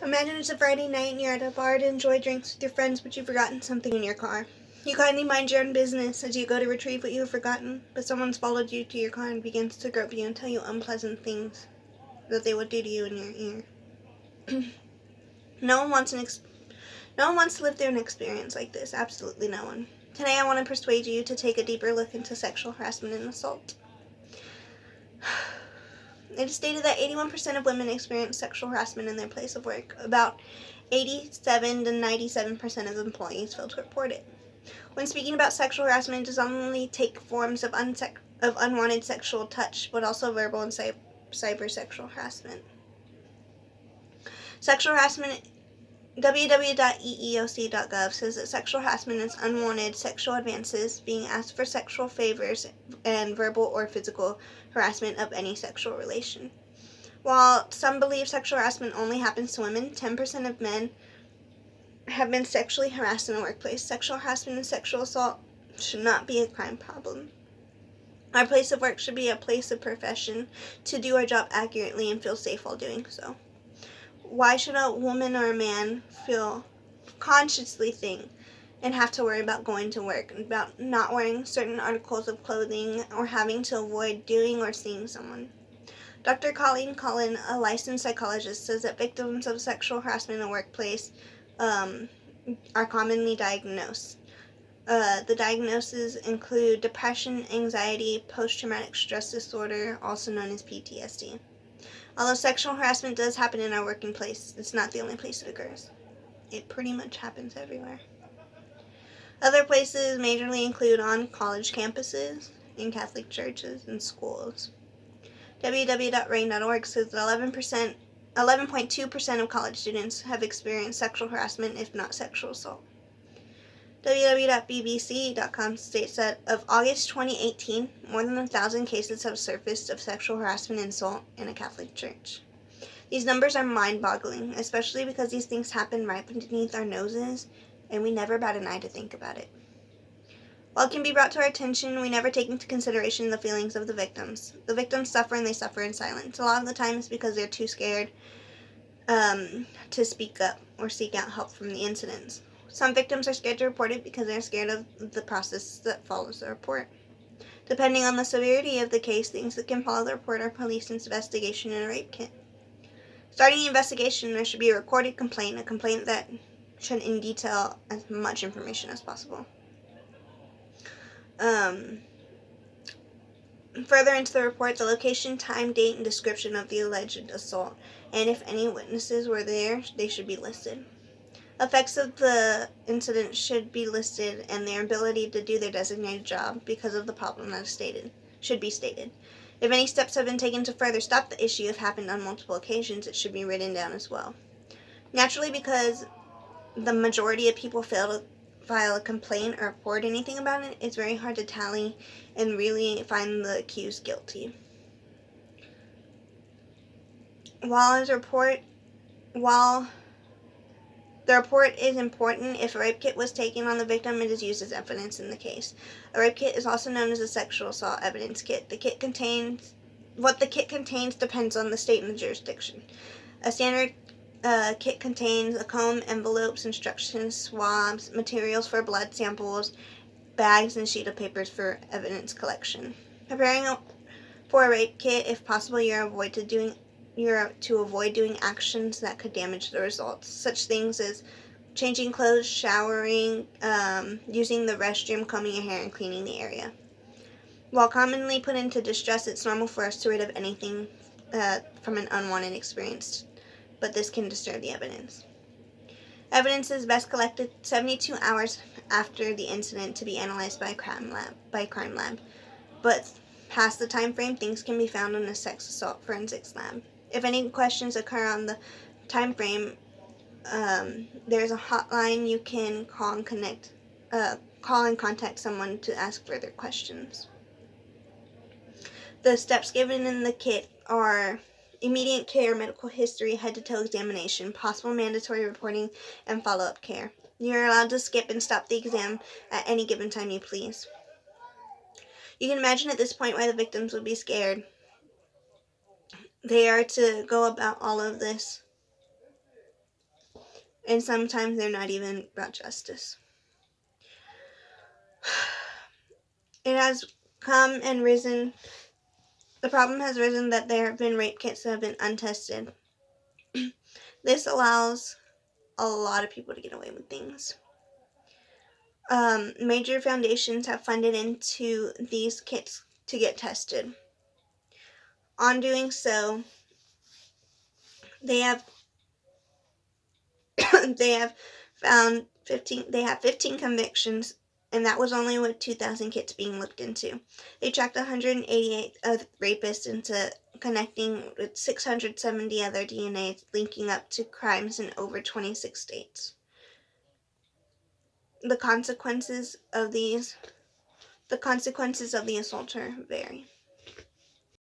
Imagine it's a Friday night and you're at a bar to enjoy drinks with your friends, but you've forgotten something in your car. You kindly mind your own business as you go to retrieve what you have forgotten, but someone's followed you to your car and begins to grope you and tell you unpleasant things that they would do to you in your ear. No one wants to live through an experience like this. Absolutely no one. Today I want to persuade you to take a deeper look into sexual harassment and assault. It is stated that 81% of women experience sexual harassment in their place of work. About 87 to 97% of employees fail to report it. When speaking about sexual harassment, it does not only take forms of unwanted sexual touch, but also verbal and cyber sexual harassment. Sexual harassment, www.eeoc.gov says that sexual harassment is unwanted sexual advances, being asked for sexual favors, and verbal or physical harassment of any sexual relation. While some believe sexual harassment only happens to women, 10% of men have been sexually harassed in the workplace. Sexual harassment and sexual assault should not be a crime problem. Our place of work should be a place of profession to do our job accurately and feel safe while doing so. Why should a woman or a man consciously think and have to worry about going to work, about not wearing certain articles of clothing, or having to avoid doing or seeing someone? Dr. Colleen Cullen, a licensed psychologist, says that victims of sexual harassment in the workplace are commonly diagnosed. The diagnoses include depression, anxiety, post-traumatic stress disorder, also known as PTSD. Although sexual harassment does happen in our working place, it's not the only place it occurs. It pretty much happens everywhere. Other places majorly include on college campuses, in Catholic churches, and schools. www.rain.org says that 11.2% of college students have experienced sexual harassment, if not sexual assault. www.bbc.com states that of August 2018, more than 1,000 cases have surfaced of sexual harassment and assault in a Catholic church. These numbers are mind-boggling, especially because these things happen right beneath our noses, and we never bat an eye to think about it. While it can be brought to our attention, we never take into consideration the feelings of the victims. The victims suffer, and they suffer in silence. A lot of the time it's because they're too scared to speak up or seek out help from the incidents. Some victims are scared to report it because they're scared of the process that follows the report. Depending on the severity of the case, things that can follow the report are police investigation and a rape kit. Starting the investigation, there should be a recorded complaint, a complaint that should in detail as much information as possible. Further into the report, the location, time, date, and description of the alleged assault, and if any witnesses were there, they should be listed. Effects of the incident should be listed, and their ability to do their designated job because of the problem that is should be stated. If any steps have been taken to further stop the issue, if happened on multiple occasions, it should be written down as well. Naturally, because the majority of people fail to file a complaint or report anything about it, it's very hard to tally and really find the accused guilty. While the report is important, if a rape kit was taken on the victim, it is used as evidence in the case. A rape kit is also known as a sexual assault evidence kit. What the kit contains depends on the state and the jurisdiction. A standard kit contains a comb, envelopes, instructions, swabs, materials for blood samples, bags, and sheet of papers for evidence collection. Preparing for a rape kit, if possible, you're to avoid doing actions that could damage the results, such things as changing clothes, showering, using the restroom, combing your hair, and cleaning the area. While commonly put into distress, it's normal for us to rid of anything from an unwanted experience, but this can disturb the evidence. Evidence is best collected 72 hours after the incident to be analyzed by crime lab, but past the time frame, things can be found in a sex assault forensics lab. If any questions occur on the time frame, there's a hotline you can call and contact someone to ask further questions. The steps given in the kit are immediate care, medical history, head-to-toe examination, possible mandatory reporting, and follow-up care. You are allowed to skip and stop the exam at any given time you please. You can imagine at this point why the victims would be scared. They are to go about all of this and sometimes they're not even about justice. It has come and risen. The problem has risen that there have been rape kits that have been untested. This allows a lot of people to get away with things. Major foundations have funded into these kits to get tested. On doing so, they have they have found 15 convictions, and that was only with 2,000 kits being looked into. They tracked 188 rapists into connecting with 670 other DNAs, linking up to crimes in over 26 states. The consequences of the assaulter vary.